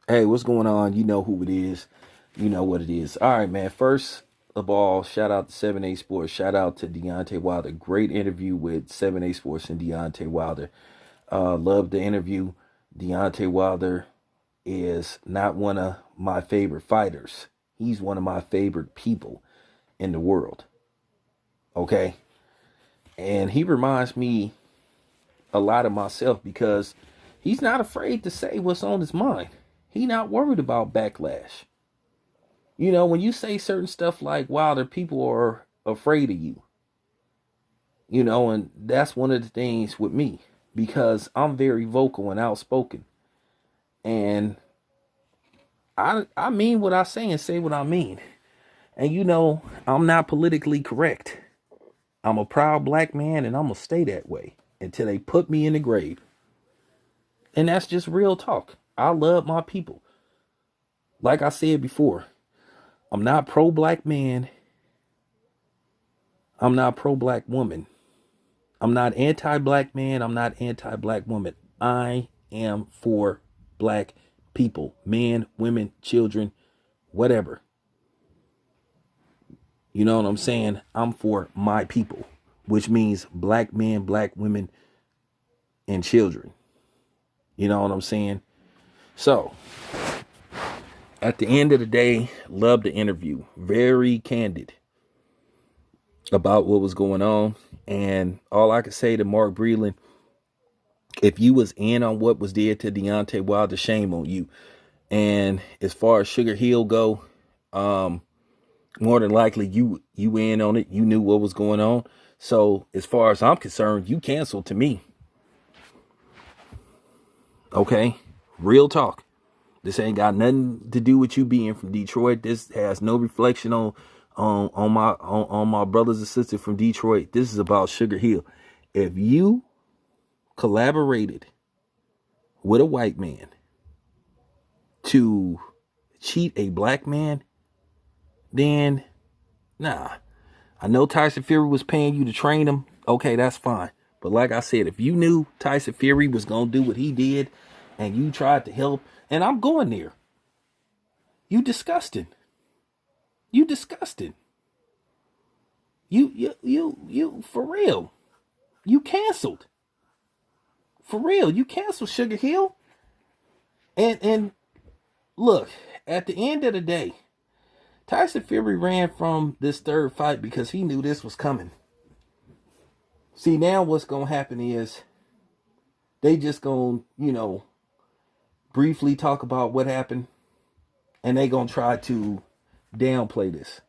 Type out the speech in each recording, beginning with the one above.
Hey, what's going on? You know who it is. You know what it is. All right, man. First of all, shout out to 7A Sports. Shout out to Deontay Wilder. Great interview with 7A Sports and Deontay Wilder. Love the interview. Deontay Wilder is not one of my favorite fighters. He's one of my favorite people in the world. Okay? And he reminds me a lot of myself because he's not afraid to say what's on his mind. He's not worried about backlash. You know, when you say certain stuff like Wilder, people are afraid of you. You know, and that's one of the things with me because I'm very vocal and outspoken. And I mean what I say and say what I mean. And you know, I'm not politically correct. I'm a proud black man and I'm going to stay that way until they put me in the grave. And that's just real talk. I love my people. Like I said before, I'm not pro black man. I'm not pro black woman. I'm not anti-black man. I'm not anti-black woman. I am for black people, men, women, children, whatever. You know what I'm saying? I'm for my people, which means black men, black women, and children. You know what I'm saying? So, at the end of the day, love the interview. Very candid about what was going on. And all I could say to Mark Breland, if you was in on what was did to Deontay Wilder, shame on you. And as far as Sugar Hill go, more than likely you in on it. You knew what was going on. So as far as I'm concerned, you canceled to me. Okay? Real talk. This ain't got nothing to do with you being from Detroit. This has no reflection on my brothers and sisters from Detroit. This is about Sugar Hill. If you collaborated with a white man to cheat a black man, then nah. I know Tyson Fury was paying you to train him. Okay, that's fine. But like I said, if you knew Tyson Fury was gonna do what he did and you tried to help, and I'm going there, you disgusting. You disgusting. You for real. You canceled. For real. You canceled Sugar Hill. And look, at the end of the day, Tyson Fury ran from this third fight because he knew this was coming. See, now what's going to happen is they just going to, briefly talk about what happened and they going to try to downplay this.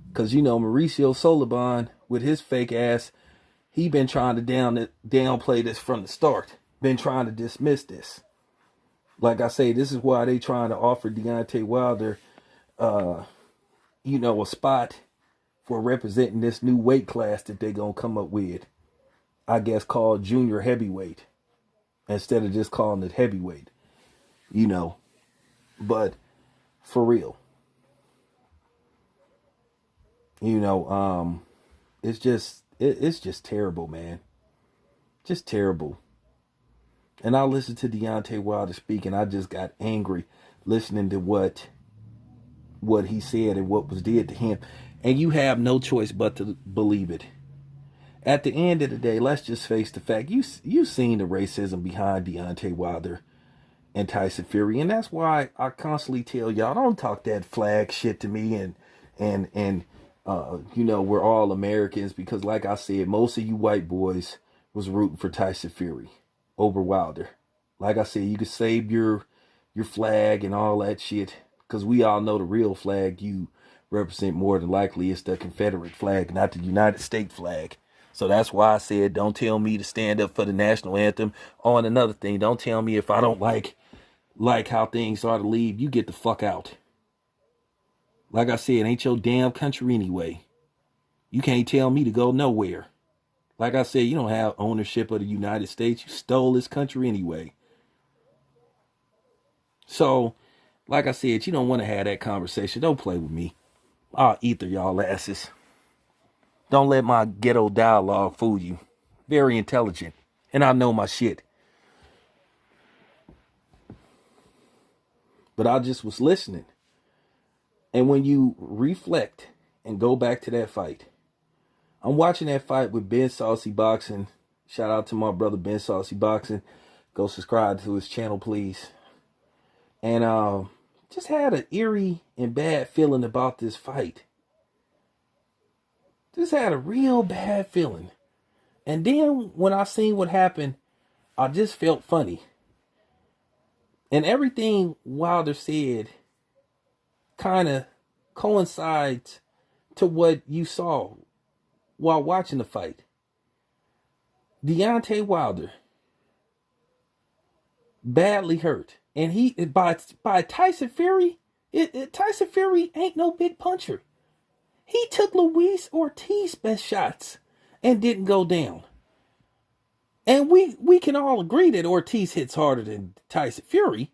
Because, Mauricio Sullivan, with his fake ass, he been trying to downplay this from the start. Been trying to dismiss this. Like I say, this is why they trying to offer Deontay Wilder, a spot for representing this new weight class that they gonna come up with. I guess called junior heavyweight instead of just calling it heavyweight. But for real, it's just terrible, man. Just terrible. And I listened to Deontay Wilder speak, and I just got angry listening to what he said and what was did to him. And you have no choice but to believe it. At the end of the day, let's just face the fact. You've seen the racism behind Deontay Wilder and Tyson Fury, and that's why I constantly tell y'all, don't talk that flag shit to me and we're all Americans, because like I said, most of you white boys was rooting for Tyson Fury over Wilder. Like I said, you could save your flag and all that shit, because we all know the real flag you represent more than likely is the Confederate flag, not the United States flag. So that's why I said, don't tell me to stand up for the national anthem. Oh, and another thing, don't tell me if I don't like how things are to leave, you get the fuck out. Like I said, it ain't your damn country anyway. You can't tell me to go nowhere. Like I said, you don't have ownership of the United States. You stole this country anyway. So, like I said, you don't want to have that conversation. Don't play with me. I'll ether y'all asses. Don't let my ghetto dialogue fool you. Very intelligent. And I know my shit. But I just was listening. And when you reflect and go back to that fight, I'm watching that fight with Ben Saucy Boxing. Shout out to my brother Ben Saucy Boxing. Go subscribe to his channel, please. And just had an eerie and bad feeling about this fight. Just had a real bad feeling. And then when I seen what happened, I just felt funny. And everything Wilder said kind of coincides to what you saw while watching the fight. Deontay Wilder badly hurt, and he by Tyson Fury. Tyson Fury ain't no big puncher. He took Luis Ortiz's best shots and didn't go down. And we can all agree that Ortiz hits harder than Tyson Fury.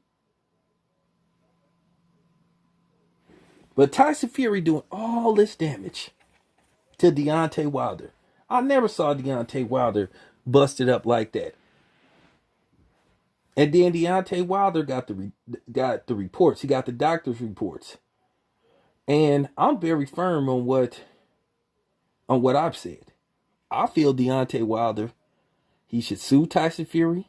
But Tyson Fury doing all this damage to Deontay Wilder. I never saw Deontay Wilder busted up like that. And then Deontay Wilder got the reports. He got the doctor's reports. And I'm very firm on what I've said. I feel Deontay Wilder, he should sue Tyson Fury.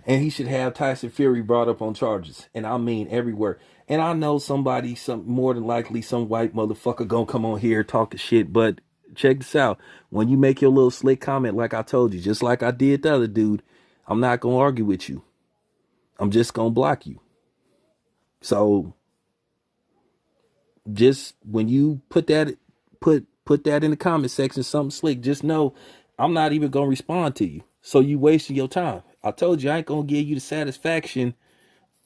And he should have Tyson Fury brought up on charges. And I mean everywhere. And I know more than likely some white motherfucker gonna come on here talk the shit. But check this out. When you make your little slick comment like I told you, just like I did the other dude, I'm not gonna argue with you. I'm just gonna block you. So just when you put that in the comment section, something slick, just know I'm not even gonna respond to you. So you wasting your time. I told you I ain't gonna give you the satisfaction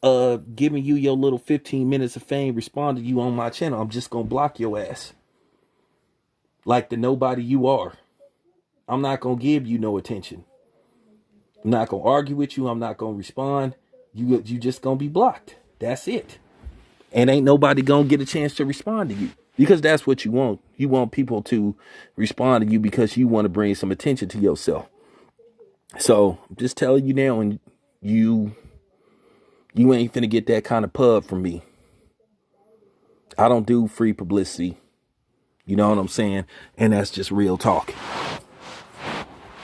of giving you your little 15 minutes of fame, respond to you on my channel. I'm just gonna block your ass. Like the nobody you are. I'm not gonna give you no attention. I'm not gonna argue with you. I'm not gonna respond. You just gonna be blocked. That's it. And ain't nobody gonna get a chance to respond to you. Because that's what you want. You want people to respond to you because you want to bring some attention to yourself. So I'm just telling you now, and you ain't finna get that kind of pub from me. I don't do free publicity. You know what I'm saying? And that's just real talk.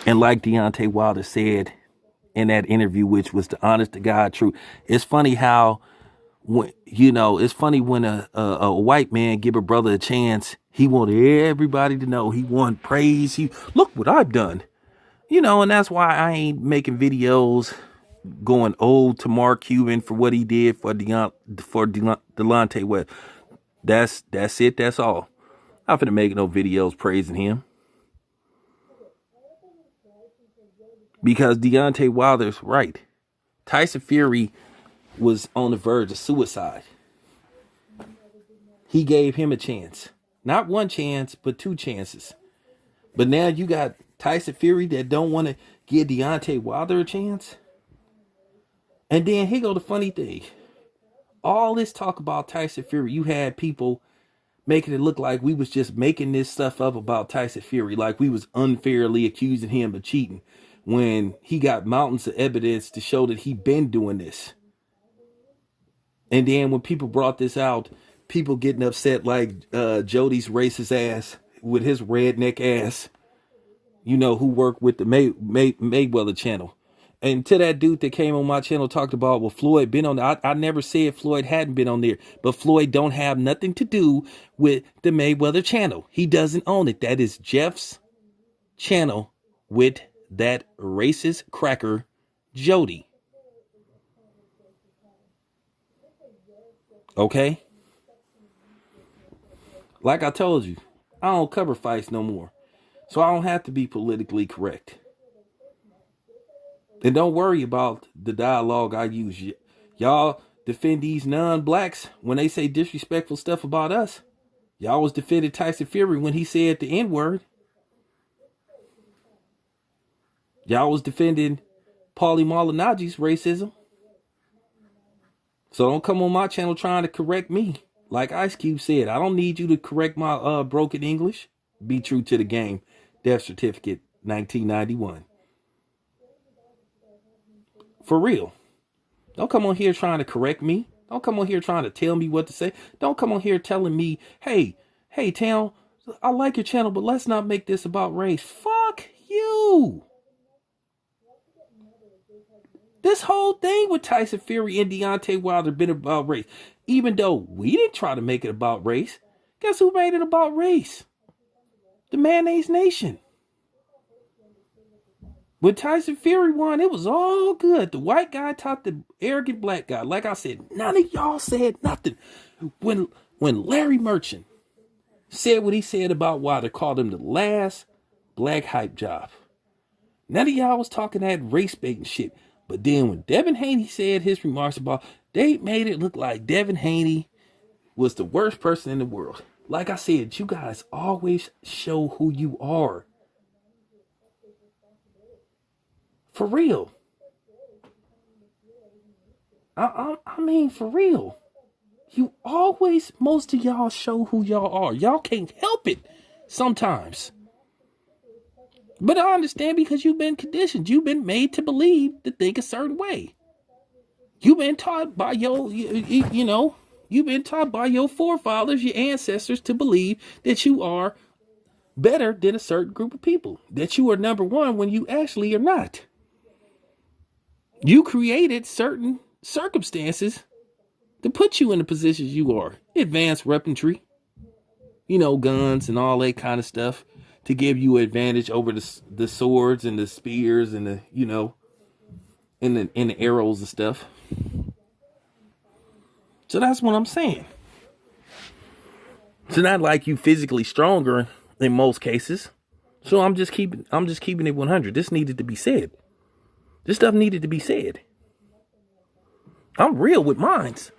And like Deontay Wilder said in that interview, which was the honest to God truth, it's funny how, it's funny when a white man give a brother a chance. He wanted everybody to know he wanted praise. Look what I've done. And that's why I ain't making videos going old to Mark Cuban for what he did for Delonte West. That's it. That's all. I'm not finna make no videos praising him. Because Deontay Wilder's right. Tyson Fury was on the verge of suicide. He gave him a chance. Not one chance, but two chances. But now you got Tyson Fury that don't want to give Deontay Wilder a chance. And then here go the funny thing. All this talk about Tyson Fury, you had people making it look like we was just making this stuff up about Tyson Fury, like we was unfairly accusing him of cheating, when he got mountains of evidence to show that he been doing this. And then when people brought this out, people getting upset like Jody's racist ass with his redneck ass, who worked with the Mayweather channel. And to that dude that came on my channel talked about, well, Floyd been on there. I never said Floyd hadn't been on there, but Floyd don't have nothing to do with the Mayweather channel. He doesn't own it. That is Jeff's channel with that racist cracker, Jody. Okay? Like I told you, I don't cover fights no more. So I don't have to be politically correct. And don't worry about the dialogue I use. Y'all defend these non-blacks when they say disrespectful stuff about us. Y'all was defending Tyson Fury when he said the N-word. Y'all was defending Paulie Malignaggi's racism. So don't come on my channel trying to correct me. Like Ice Cube said, I don't need you to correct my broken English. Be true to the game. Death certificate, 1991. For real. Don't come on here trying to correct me. Don't come on here trying to tell me what to say. Don't come on here telling me, hey, Town, I like your channel, but let's not make this about race. Fuck you. This whole thing with Tyson Fury and Deontay Wilder been about race. Even though we didn't try to make it about race, guess who made it about race? The Mayonnaise Nation. When Tyson Fury won, it was all good. The white guy taught the arrogant black guy. Like I said, none of y'all said nothing. When Larry Merchant said what he said about Wilder, called him the last black hype job, none of y'all was talking that race baiting shit. But then when Devin Haney said his remarks about, they made it look like Devin Haney was the worst person in the world. Like I said, you guys always show who you are. For real. I mean, for real. You always, most of y'all show who y'all are. Y'all can't help it sometimes. But I understand, because you've been conditioned. You've been made to believe, to think a certain way. You've been taught by you've been taught by your forefathers, your ancestors, to believe that you are better than a certain group of people. That you are number one when you actually are not. You created certain circumstances to put you in the positions you are. Advanced weaponry, guns and all that kind of stuff, to give you advantage over the swords and the spears and the, and the arrows and stuff. So that's what I'm saying. It's not like you physically stronger in most cases. So I'm just keeping it 100. This needed to be said. This stuff needed to be said. I'm real with mines.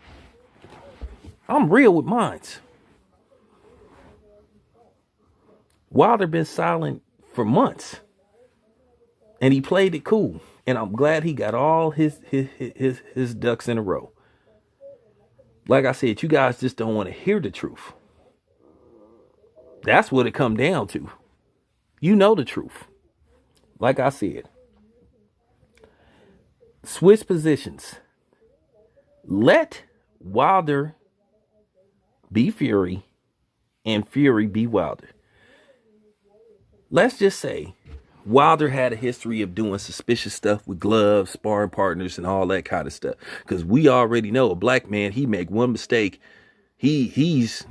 Wilder been silent for months, and he played it cool. And I'm glad he got all his ducks in a row. Like I said, you guys just don't want to hear the truth. That's what it come down to. You know the truth. Like I said, switch positions. Let Wilder be Fury and Fury be Wilder. Let's just say Wilder had a history of doing suspicious stuff with gloves, sparring partners, and all that kind of stuff. Because we already know a black man, he make one mistake, he's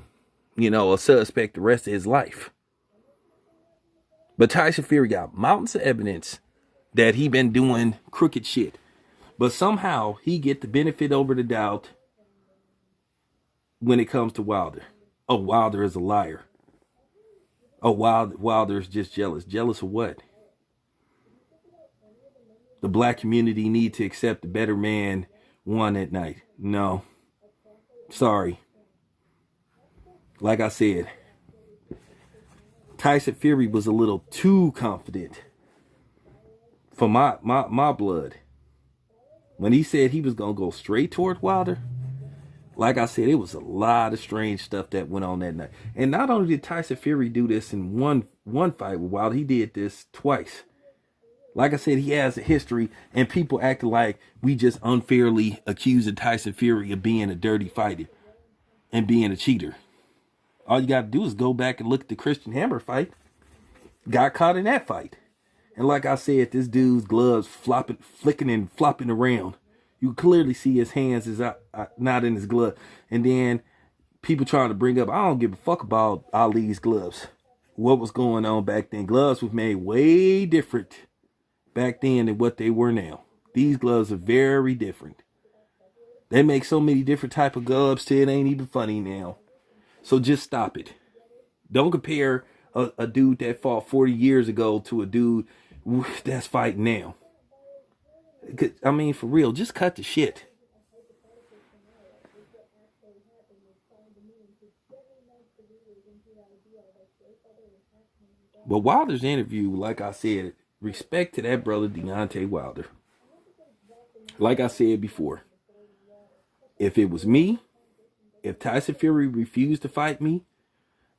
a suspect the rest of his life. But Tyson Fury got mountains of evidence that he been doing crooked shit. But somehow he get the benefit over the doubt when it comes to Wilder. Oh, Wilder is a liar. Oh, Wilder is just jealous. Jealous of what? The black community need to accept the better man won at night. No. Sorry. Like I said, Tyson Fury was a little too confident for my blood. When he said he was going to go straight toward Wilder, like I said, it was a lot of strange stuff that went on that night. And not only did Tyson Fury do this in one fight with Wilder, he did this twice. Like I said, he has a history, and people acting like we just unfairly accusing Tyson Fury of being a dirty fighter and being a cheater. All you got to do is go back and look at the Christian Hammer fight. Got caught in that fight. And like I said, this dude's gloves flicking and flopping around. You clearly see his hands is not in his glove. And then people trying to bring up, I don't give a fuck about Ali's gloves. What was going on back then? Gloves was made way different back then than what they were now. These gloves are very different. They make so many different type of gloves till it ain't even funny now. So just stop it. Don't compare a dude that fought 40 years ago to a dude that's fighting now. I mean, for real, just cut the shit. But Wilder's interview, like I said, respect to that brother Deontay Wilder. Like I said before, if it was me, if Tyson Fury refused to fight me,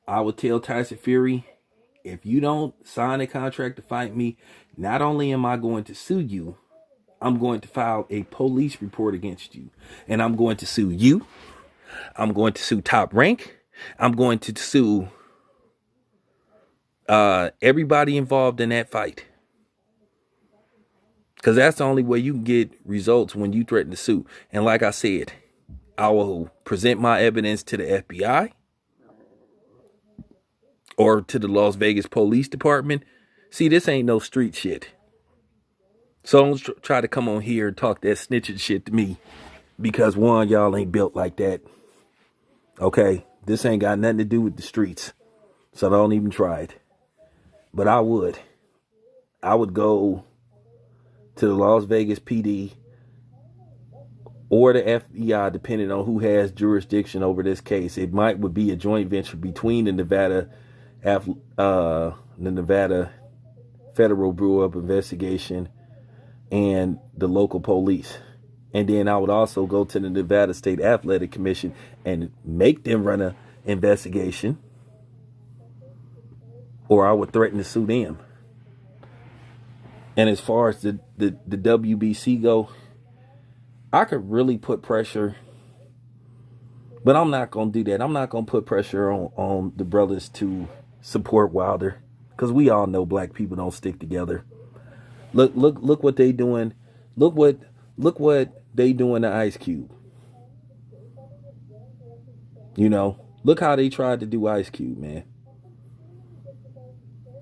I would tell Tyson Fury, if you don't sign a contract to fight me, not only am I going to sue you, I'm going to file a police report against you. And I'm going to sue you. I'm going to sue Top Rank. I'm going to sue everybody involved in that fight. Because that's the only way you can get results when you threaten to sue. And like I said, I will present my evidence to the FBI or to the Las Vegas Police Department. See, this ain't no street shit. So don't try to come on here and talk that snitching shit to me. Because one, y'all ain't built like that. Okay? This ain't got nothing to do with the streets. So don't even try it. But I would. I would go to the Las Vegas PD or the FBI, depending on who has jurisdiction over this case. It would be a joint venture between the Nevada Federal Bureau of Investigation and the local police. And then I would also go to the Nevada State Athletic Commission and make them run an investigation. Or I would threaten to sue them. And as far as the WBC go, I could really put pressure, but I'm not going to do that. I'm not going to put pressure on the brothers to support Wilder, because we all know black people don't stick together. Look what they doing. Look what they doing to Ice Cube. You know, look how they tried to do Ice Cube, man.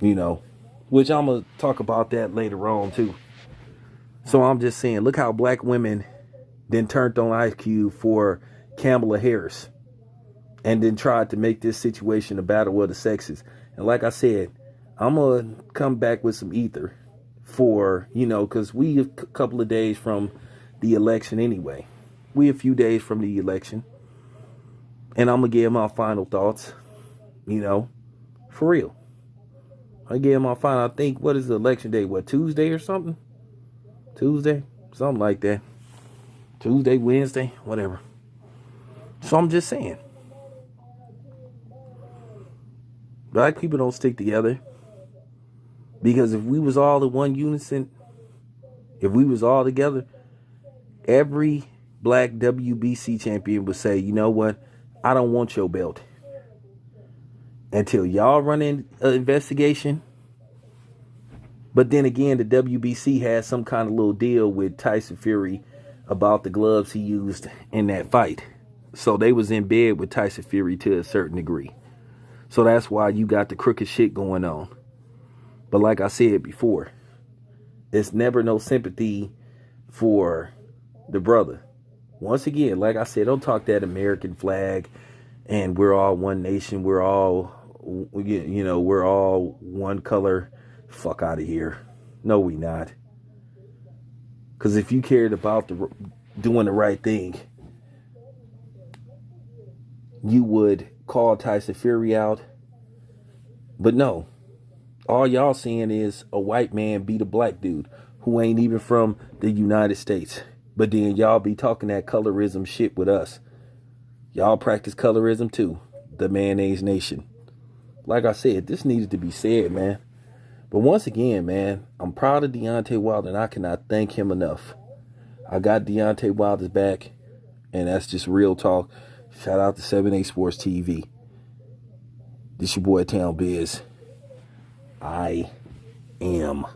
You know, which I'm going to talk about that later on too. So I'm just saying, look how black women then turned on Ice Cube for Kamala Harris and then tried to make this situation a battle of the sexes. And like I said, I'm going to come back with some ether for, you know, because we a couple of days from the election anyway. We a few days from the election. And I'm going to give my final thoughts, you know, for real. I gave my final, I think, what is the election day? What, Tuesday or something? Tuesday? Something like that. Tuesday, Wednesday, whatever. So I'm just saying. Black people don't stick together. Because if we was all in one unison, if we was all together, every black WBC champion would say, you know what? I don't want your belt. Until y'all run an investigation. But then again, the WBC has some kind of little deal with Tyson Fury about the gloves he used in that fight. So they was in bed with Tyson Fury to a certain degree. So that's why you got the crooked shit going on. But like I said before, it's never no sympathy for the brother. Once again, like I said, don't talk that American flag and we're all one nation. We're all, you know, we're all one color. Fuck out of here. No, we not. Because if you cared about doing the right thing, you would call Tyson Fury out. But no. All y'all seeing is a white man beat a black dude who ain't even from the United States. But then y'all be talking that colorism shit with us. Y'all practice colorism too. The Mayonnaise Nation. Like I said, this needed to be said, man. But once again, man, I'm proud of Deontay Wilder, and I cannot thank him enough. I got Deontay Wilder's back, and that's just real talk. Shout out to 7A Sports TV. This your boy Town Biz. I am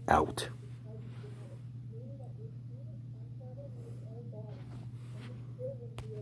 out.